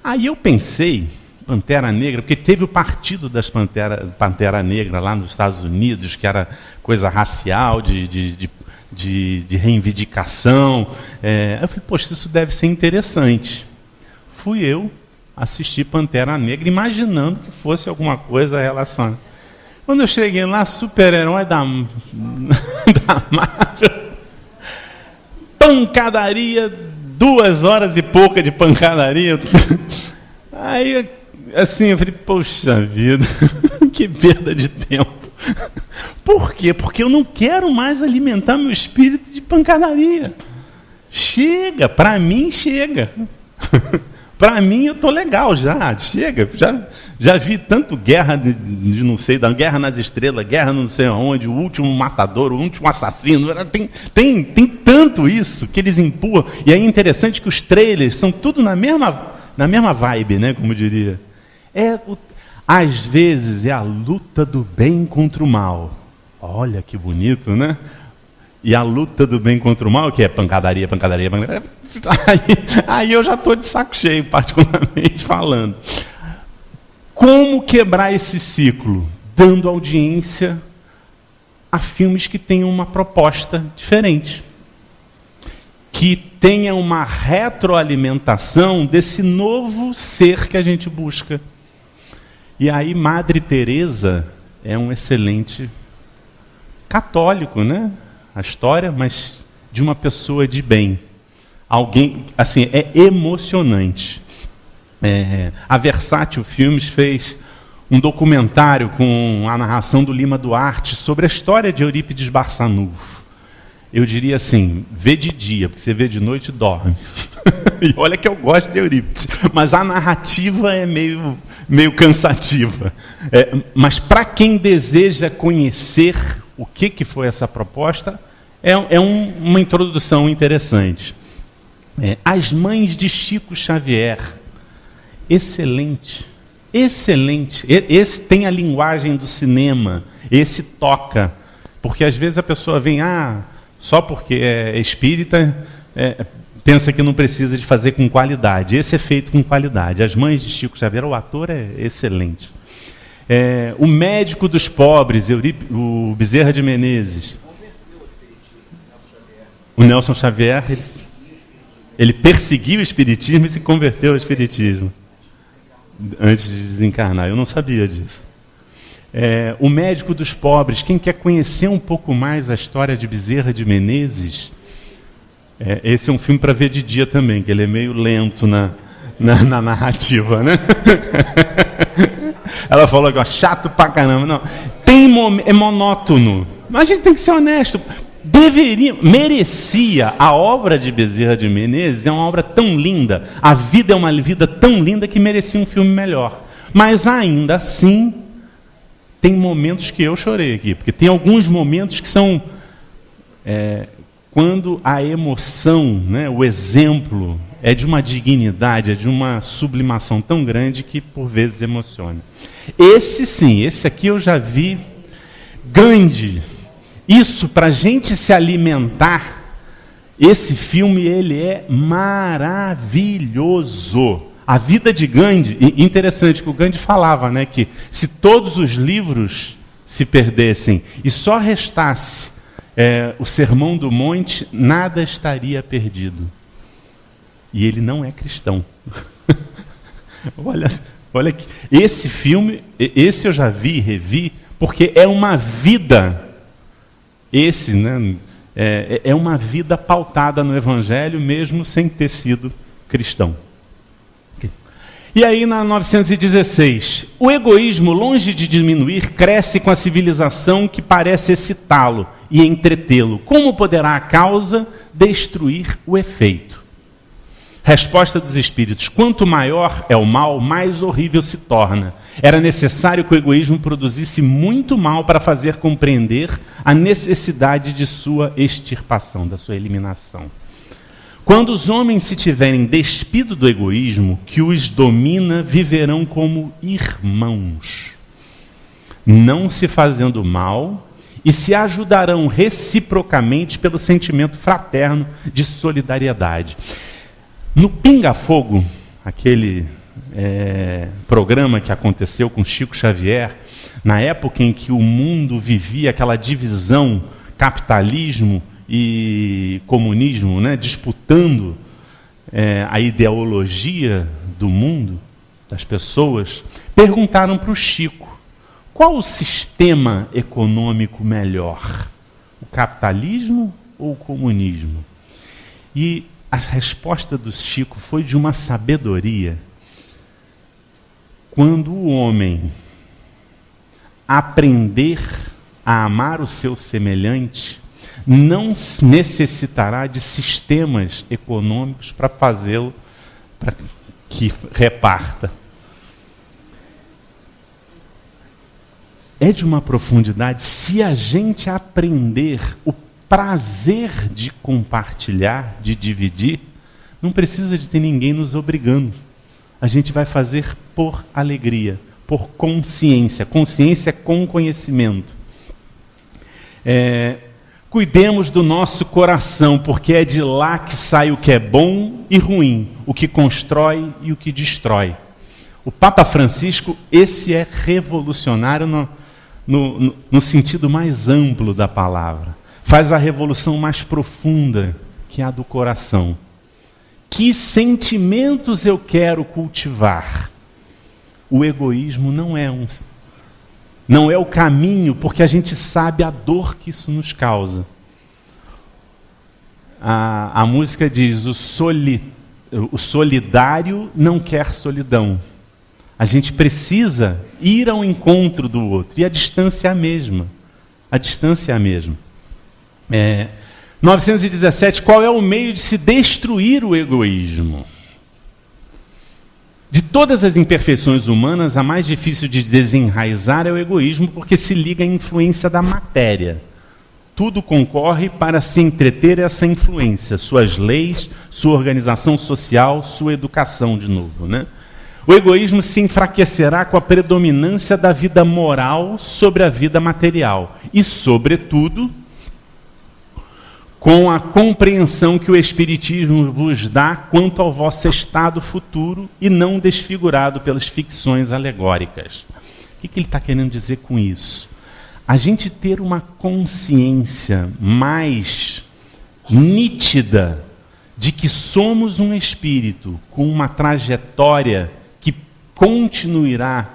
Aí eu pensei, Pantera Negra, porque teve o partido das Pantera Negra lá nos Estados Unidos, que era coisa racial, de reivindicação. Eu falei, poxa, isso deve ser interessante. Fui eu assistir Pantera Negra, imaginando que fosse alguma coisa relacionada. Quando eu cheguei lá, super-herói da Marvel, pancadaria, 2 horas e pouca de pancadaria. Aí, assim, eu falei, poxa vida, que perda de tempo. Por quê? Porque eu não quero mais alimentar meu espírito de pancadaria. Chega, para mim chega. Para mim, eu tô legal já, chega. Já vi tanto guerra de não sei, da Guerra nas Estrelas, guerra não sei aonde, o último matador, o último assassino. Tem tanto isso que eles empurram. E é interessante que os trailers são tudo na mesma vibe, né, como diria. Às vezes é a luta do bem contra o mal. Olha que bonito, né? E a luta do bem contra o mal, que é pancadaria. Aí eu já estou de saco cheio, particularmente falando. Como quebrar esse ciclo? Dando audiência a filmes que tenham uma proposta diferente. Que tenha uma retroalimentação desse novo ser que a gente busca. E aí Madre Teresa é um excelente católico, né? A história, mas de uma pessoa de bem. Alguém, assim, é emocionante. A Versátil Filmes fez um documentário com a narração do Lima Duarte sobre a história de Eurípides Barçanufo. Eu diria assim, vê de dia, porque você vê de noite e dorme. E olha que eu gosto de Eurípides, mas a narrativa é meio cansativa. Mas para quem deseja conhecer o que foi essa proposta, uma introdução interessante. As Mães de Chico Xavier. Excelente. Excelente. Esse tem a linguagem do cinema. Esse toca. Porque às vezes a pessoa vem, só porque é espírita, pensa que não precisa de fazer com qualidade. Esse é feito com qualidade. As Mães de Chico Xavier, o ator é excelente. O Médico dos Pobres, o Bezerra de Menezes. O Nelson Xavier, ele perseguiu o espiritismo e se converteu ao espiritismo antes de desencarnar. Eu não sabia disso. O Médico dos Pobres, quem quer conhecer um pouco mais a história de Bezerra de Menezes, esse é um filme para ver de dia também, que ele é meio lento na narrativa, né? Ela falou que chato pra caramba. Não, é monótono. Mas a gente tem que ser honesto. Merecia. A obra de Bezerra de Menezes é uma obra tão linda. A vida é uma vida tão linda que merecia um filme melhor. Mas ainda assim, tem momentos que eu chorei aqui. Porque tem alguns momentos que são... quando a emoção, né, o exemplo, é de uma dignidade, é de uma sublimação tão grande que por vezes emociona. Esse aqui eu já vi. Gandhi. Isso, para a gente se alimentar, esse filme ele é maravilhoso. A vida de Gandhi, interessante que o Gandhi falava, né, que se todos os livros se perdessem e só restasse o Sermão do Monte, nada estaria perdido. E ele não é cristão. Olha que esse filme, esse eu já vi e revi, porque é uma vida. Esse, né, é uma vida pautada no Evangelho, mesmo sem ter sido cristão. E aí, na 916, o egoísmo, longe de diminuir, cresce com a civilização que parece excitá-lo e entretê-lo. Como poderá a causa destruir o efeito? Resposta dos espíritos: quanto maior é o mal, mais horrível se torna. Era necessário que o egoísmo produzisse muito mal para fazer compreender a necessidade de sua extirpação, da sua eliminação. Quando os homens se tiverem despido do egoísmo que os domina, viverão como irmãos, não se fazendo mal, e se ajudarão reciprocamente pelo sentimento fraterno de solidariedade. No Pinga Fogo, aquele programa que aconteceu com Chico Xavier, na época em que o mundo vivia aquela divisão, capitalismo e comunismo, né, disputando a ideologia do mundo, das pessoas, perguntaram para o Chico: qual o sistema econômico melhor? O capitalismo ou o comunismo? E a resposta do Chico foi de uma sabedoria. Quando o homem aprender a amar o seu semelhante, não necessitará de sistemas econômicos para fazê-lo, que reparta. É de uma profundidade, se a gente aprender o prazer de compartilhar, de dividir, não precisa de ter ninguém nos obrigando. A gente vai fazer por alegria, por consciência. Consciência com conhecimento. Cuidemos do nosso coração, porque é de lá que sai o que é bom e ruim, o que constrói e o que destrói. O Papa Francisco, esse é revolucionário no sentido mais amplo da palavra. Faz a revolução mais profunda, que é a do coração. Que sentimentos eu quero cultivar? O egoísmo não é o caminho, porque a gente sabe a dor que isso nos causa. A música diz, o solidário não quer solidão. A gente precisa ir ao encontro do outro. E a distância é a mesma. A distância é a mesma. 917, qual é o meio de se destruir o egoísmo? De todas as imperfeições humanas, a mais difícil de desenraizar é o egoísmo, porque se liga à influência da matéria. Tudo concorre para se entreter essa influência, suas leis, sua organização social, sua educação, de novo, né? O egoísmo se enfraquecerá com a predominância da vida moral sobre a vida material e, sobretudo, com a compreensão que o Espiritismo vos dá quanto ao vosso estado futuro e não desfigurado pelas ficções alegóricas. O que ele está querendo dizer com isso? A gente ter uma consciência mais nítida de que somos um espírito com uma trajetória que continuará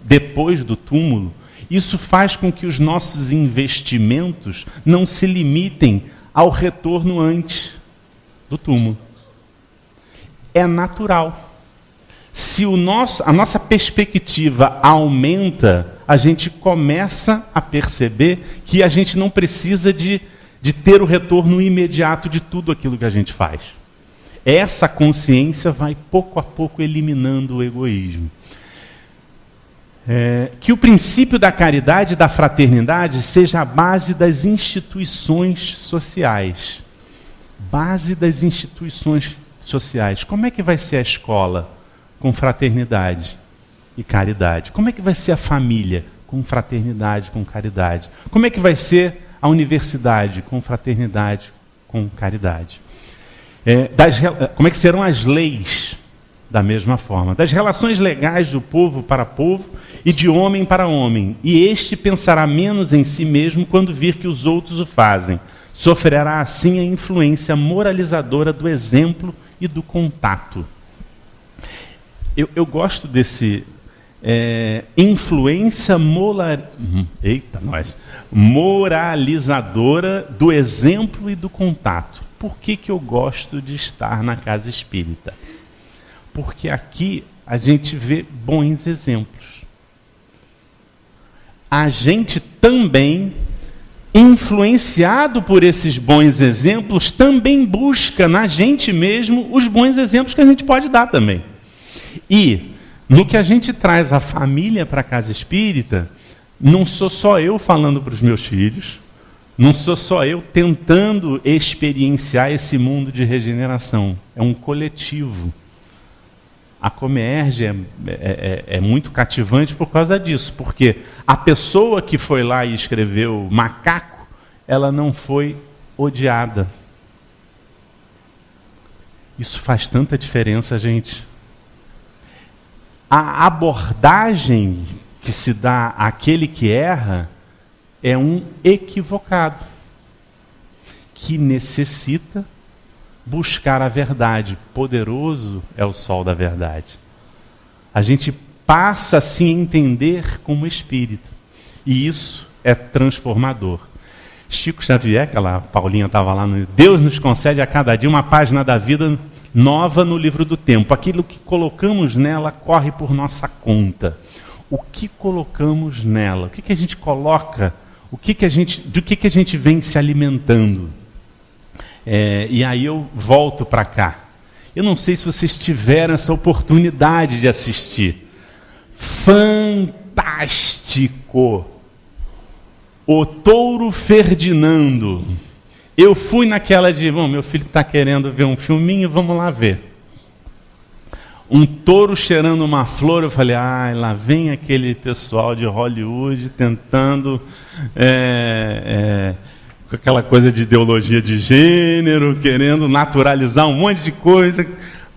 depois do túmulo, isso faz com que os nossos investimentos não se limitem ao retorno antes do túmulo. É natural. Se a nossa perspectiva aumenta, a gente começa a perceber que a gente não precisa de ter o retorno imediato de tudo aquilo que a gente faz. Essa consciência vai pouco a pouco eliminando o egoísmo. Que o princípio da caridade e da fraternidade seja a base das instituições sociais. Base das instituições sociais. Como é que vai ser a escola? Com fraternidade e caridade. Como é que vai ser a família? Com fraternidade, com caridade. Como é que vai ser a universidade? Com fraternidade, com caridade. Como é que serão as leis? Da mesma forma. Das relações legais do povo para povo e de homem para homem. E este pensará menos em si mesmo quando vir que os outros o fazem. Sofrerá assim a influência moralizadora do exemplo e do contato. Eu gosto desse influência moralizadora do exemplo e do contato. Por que eu gosto de estar na casa espírita? Porque aqui a gente vê bons exemplos. A gente também, influenciado por esses bons exemplos, também busca na gente mesmo os bons exemplos que a gente pode dar também. E, no que a gente traz a família para a casa espírita, não sou só eu falando para os meus filhos, não sou só eu tentando experienciar esse mundo de regeneração. É um coletivo. A Comerge é muito cativante por causa disso, porque a pessoa que foi lá e escreveu macaco, ela não foi odiada. Isso faz tanta diferença, gente. A abordagem que se dá àquele que erra é um equivocado, que necessita buscar a verdade. Poderoso é o sol da verdade. A gente passa assim a entender como espírito. E isso é transformador. Chico Xavier, aquela Paulinha estava lá no Deus nos concede a cada dia uma página da vida nova no livro do tempo. Aquilo que colocamos nela corre por nossa conta. O que colocamos nela? O que a gente coloca? Do que a gente vem se alimentando? E aí eu volto para cá. Eu não sei se vocês tiveram essa oportunidade de assistir. Fantástico! O Touro Ferdinando. Eu fui naquela de, bom, meu filho está querendo ver um filminho, vamos lá ver. Um touro cheirando uma flor, eu falei, lá vem aquele pessoal de Hollywood tentando, com aquela coisa de ideologia de gênero, querendo naturalizar um monte de coisa.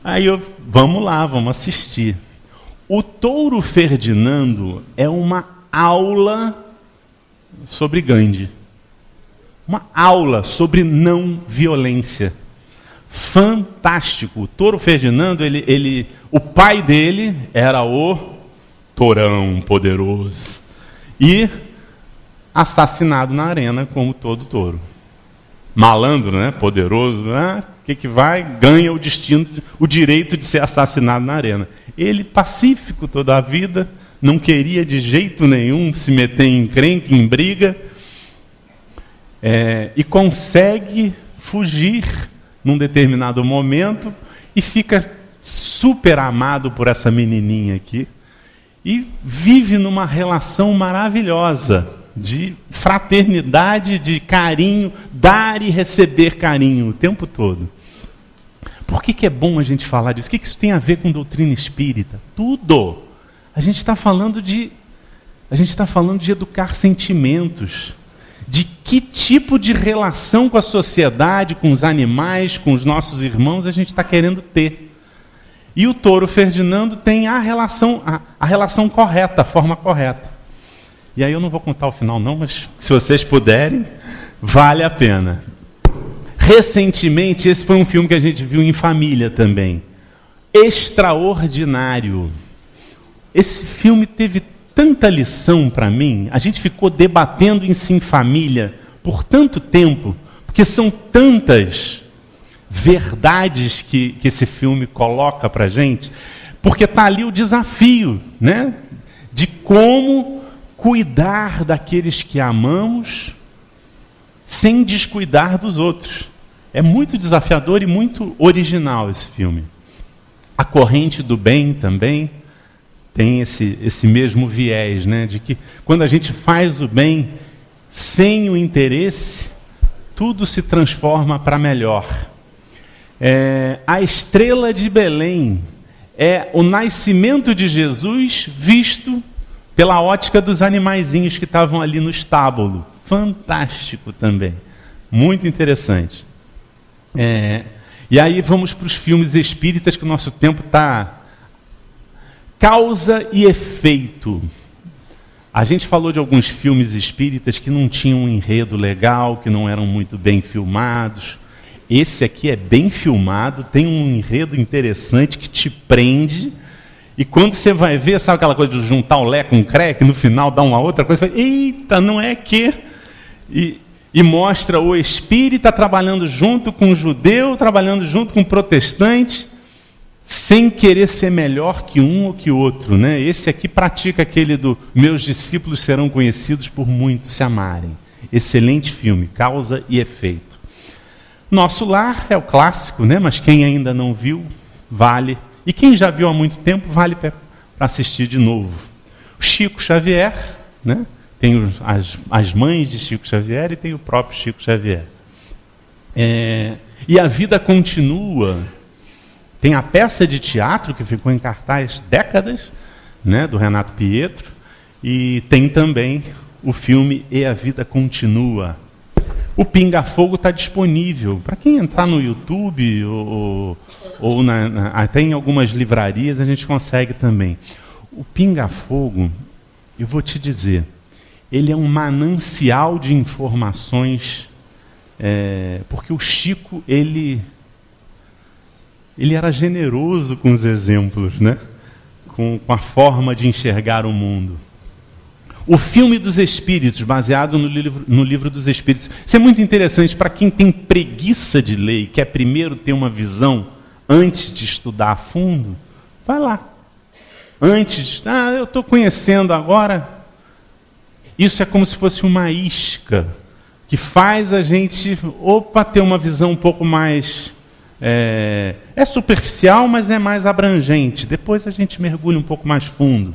Aí vamos lá, vamos assistir. O Touro Ferdinando é uma aula sobre Gandhi. Uma aula sobre não violência. Fantástico. O Touro Ferdinando, o pai dele era o tourão poderoso. E assassinado na arena, como todo touro. Malandro, né? Poderoso, né? O que vai? Ganha o direito de ser assassinado na arena. Ele, pacífico toda a vida, não queria de jeito nenhum se meter em encrenca, em briga, e consegue fugir num determinado momento e fica super amado por essa menininha aqui e vive numa relação maravilhosa de fraternidade, de carinho, dar e receber carinho o tempo todo. Por que é bom a gente falar disso? O que isso tem a ver com doutrina espírita? Tudo! A gente está falando de educar sentimentos, de que tipo de relação com a sociedade, com os animais, com os nossos irmãos a gente está querendo ter. E o Touro Ferdinando tem a relação correta, a forma correta. E aí eu não vou contar o final não, mas se vocês puderem, vale a pena. Recentemente, esse foi um filme que a gente viu em família também. Extraordinário. Esse filme teve tanta lição para mim, a gente ficou debatendo isso em família por tanto tempo, porque são tantas verdades que esse filme coloca para a gente, porque está ali o desafio, né, de como cuidar daqueles que amamos sem descuidar dos outros. É muito desafiador e muito original esse filme. A Corrente do Bem também tem esse mesmo viés, né, de que quando a gente faz o bem sem o interesse, tudo se transforma para melhor. A Estrela de Belém é o nascimento de Jesus visto pela ótica dos animaizinhos que estavam ali no estábulo. Fantástico também. Muito interessante. E aí vamos para os filmes espíritas, que o nosso tempo está... Causa e efeito. A gente falou de alguns filmes espíritas que não tinham um enredo legal, que não eram muito bem filmados. Esse aqui é bem filmado, tem um enredo interessante que te prende. E quando você vai ver, sabe aquela coisa de juntar o lé com o cré, que no final dá uma outra coisa, você fala, eita, não é que... E mostra o espírita trabalhando junto com o judeu, trabalhando junto com o protestante, sem querer ser melhor que um ou que outro, né? Esse aqui pratica aquele do meus discípulos serão conhecidos por muitos se amarem. Excelente filme, Causa e Efeito. Nosso Lar é o clássico, né? Mas quem ainda não viu, vale. E quem já viu há muito tempo, vale para assistir de novo. Chico Xavier, né? Tem as mães de Chico Xavier e tem o próprio Chico Xavier. E a vida continua. Tem a peça de teatro que ficou em cartaz décadas, né, do Renato Pietro, e tem também o filme E a Vida Continua. O Pinga Fogo está disponível. Para quem entrar no YouTube ou até em algumas livrarias, a gente consegue também. O Pinga Fogo, eu vou te dizer, ele é um manancial de informações, porque o Chico, ele era generoso com os exemplos, né? Com a forma de enxergar o mundo. O Filme dos Espíritos, baseado no livro dos Espíritos. Isso é muito interessante para quem tem preguiça de ler e quer primeiro ter uma visão antes de estudar a fundo. Vai lá. Antes, eu estou conhecendo agora. Isso é como se fosse uma isca que faz a gente, ter uma visão um pouco mais é superficial, mas é mais abrangente. Depois a gente mergulha um pouco mais fundo.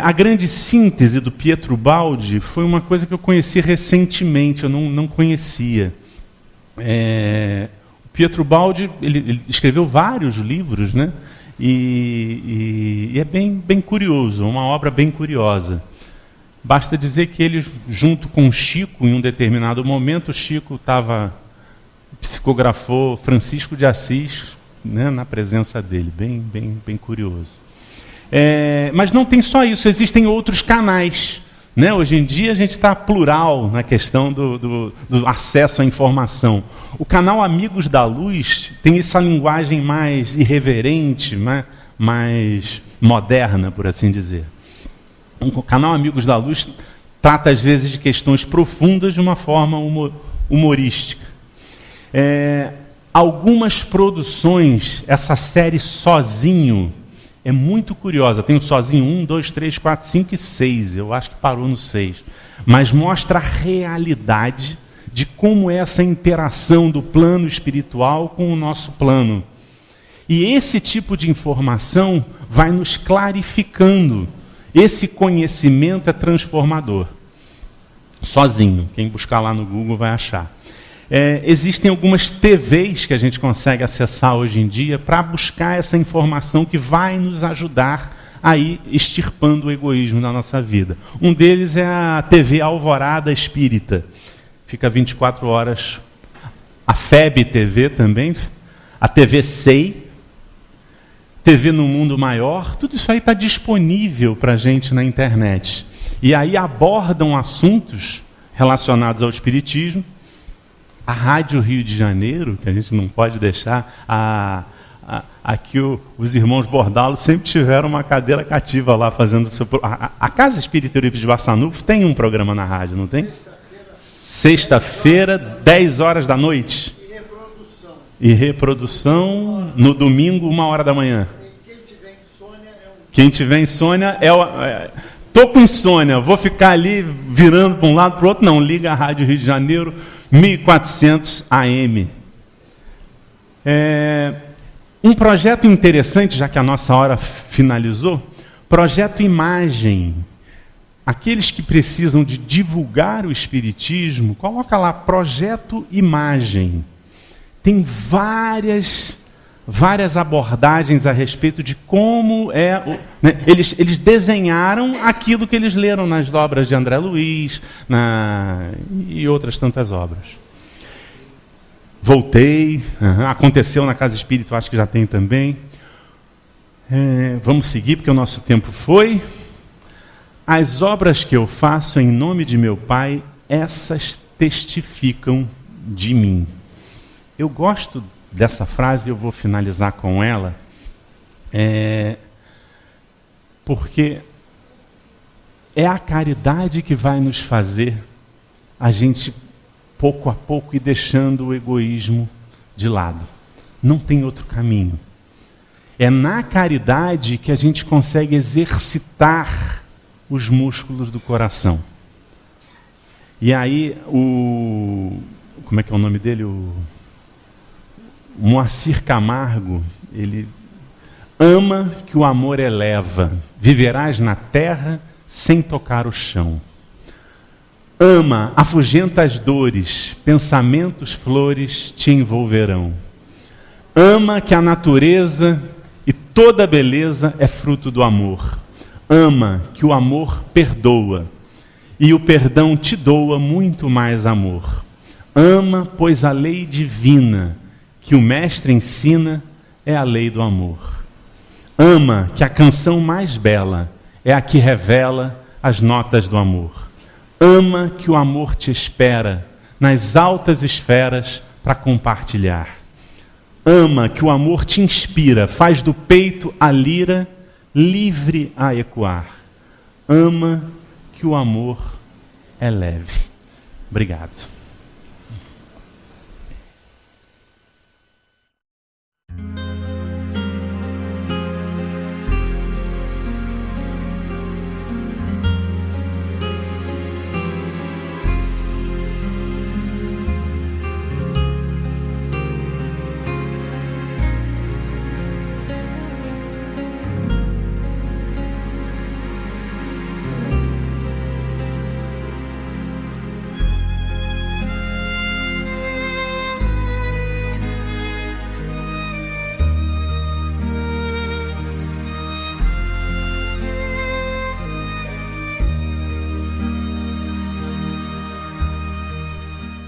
A grande síntese do Pietro Baldi foi uma coisa que eu conheci recentemente, eu não conhecia. O Pietro Baldi ele escreveu vários livros, né? E é bem curioso, uma obra bem curiosa. Basta dizer que ele, junto com o Chico, em um determinado momento, o Chico psicografou Francisco de Assis, né, na presença dele, bem curioso. Mas não tem só isso, existem outros canais, né? Hoje em dia a gente está plural na questão do acesso à informação. O canal Amigos da Luz tem essa linguagem mais irreverente, mais moderna, por assim dizer. O canal Amigos da Luz trata às vezes de questões profundas de uma forma humorística. Algumas produções, essa série Sozinho, é muito curiosa. Tem o Sozinho 1, 2, 3, 4, 5 e 6. Eu acho que parou no 6. Mas mostra a realidade de como é essa interação do plano espiritual com o nosso plano. E esse tipo de informação vai nos clarificando. Esse conhecimento é transformador. Sozinho. Quem buscar lá no Google vai achar. Existem algumas TVs que a gente consegue acessar hoje em dia para buscar essa informação que vai nos ajudar a ir extirpando o egoísmo da nossa vida. Um deles é a TV Alvorada Espírita. Fica 24 horas. A FEB TV também. A TV SEI. TV no Mundo Maior. Tudo isso aí está disponível para a gente na internet. E aí abordam assuntos relacionados ao Espiritismo. A Rádio Rio de Janeiro, que a gente não pode deixar, aqui os irmãos Bordalo sempre tiveram uma cadeira cativa lá fazendo o seu... A Casa Espírita Eurípides de Barçanufo tem um programa na rádio, não tem? Sexta-feira, 10 horas da noite. E reprodução no domingo, 1h da manhã. Quem tiver insônia tô com insônia, vou ficar ali virando para um lado para o outro. Não, liga a Rádio Rio de Janeiro, 1400 AM. Um projeto interessante, já que a nossa hora finalizou, Projeto Imagem. Aqueles que precisam de divulgar o Espiritismo, coloca lá, Projeto Imagem. Tem várias abordagens a respeito de como eles desenharam aquilo que eles leram nas obras de André Luiz e outras tantas obras. Voltei, aconteceu na Casa Espírita, eu acho que já tem também. Vamos seguir, porque o nosso tempo foi. As obras que eu faço em nome de meu Pai, essas testificam de mim. Eu gosto dessa frase, eu vou finalizar com ela, porque é a caridade que vai nos fazer a gente, pouco a pouco, ir deixando o egoísmo de lado. Não tem outro caminho. É na caridade que a gente consegue exercitar os músculos do coração. E aí, como é que é o nome dele? Moacir Camargo, ele ama que o amor eleva. Viverás na terra sem tocar o chão. Ama, afugenta as dores, pensamentos, flores te envolverão. Ama que a natureza e toda a beleza é fruto do amor. Ama que o amor perdoa, e o perdão te doa muito mais amor. Ama, pois a lei divina que o mestre ensina é a lei do amor. Ama, que a canção mais bela é a que revela as notas do amor. Ama, que o amor te espera nas altas esferas para compartilhar. Ama, que o amor te inspira, faz do peito a lira livre a ecoar. Ama, que o amor é leve. Obrigado.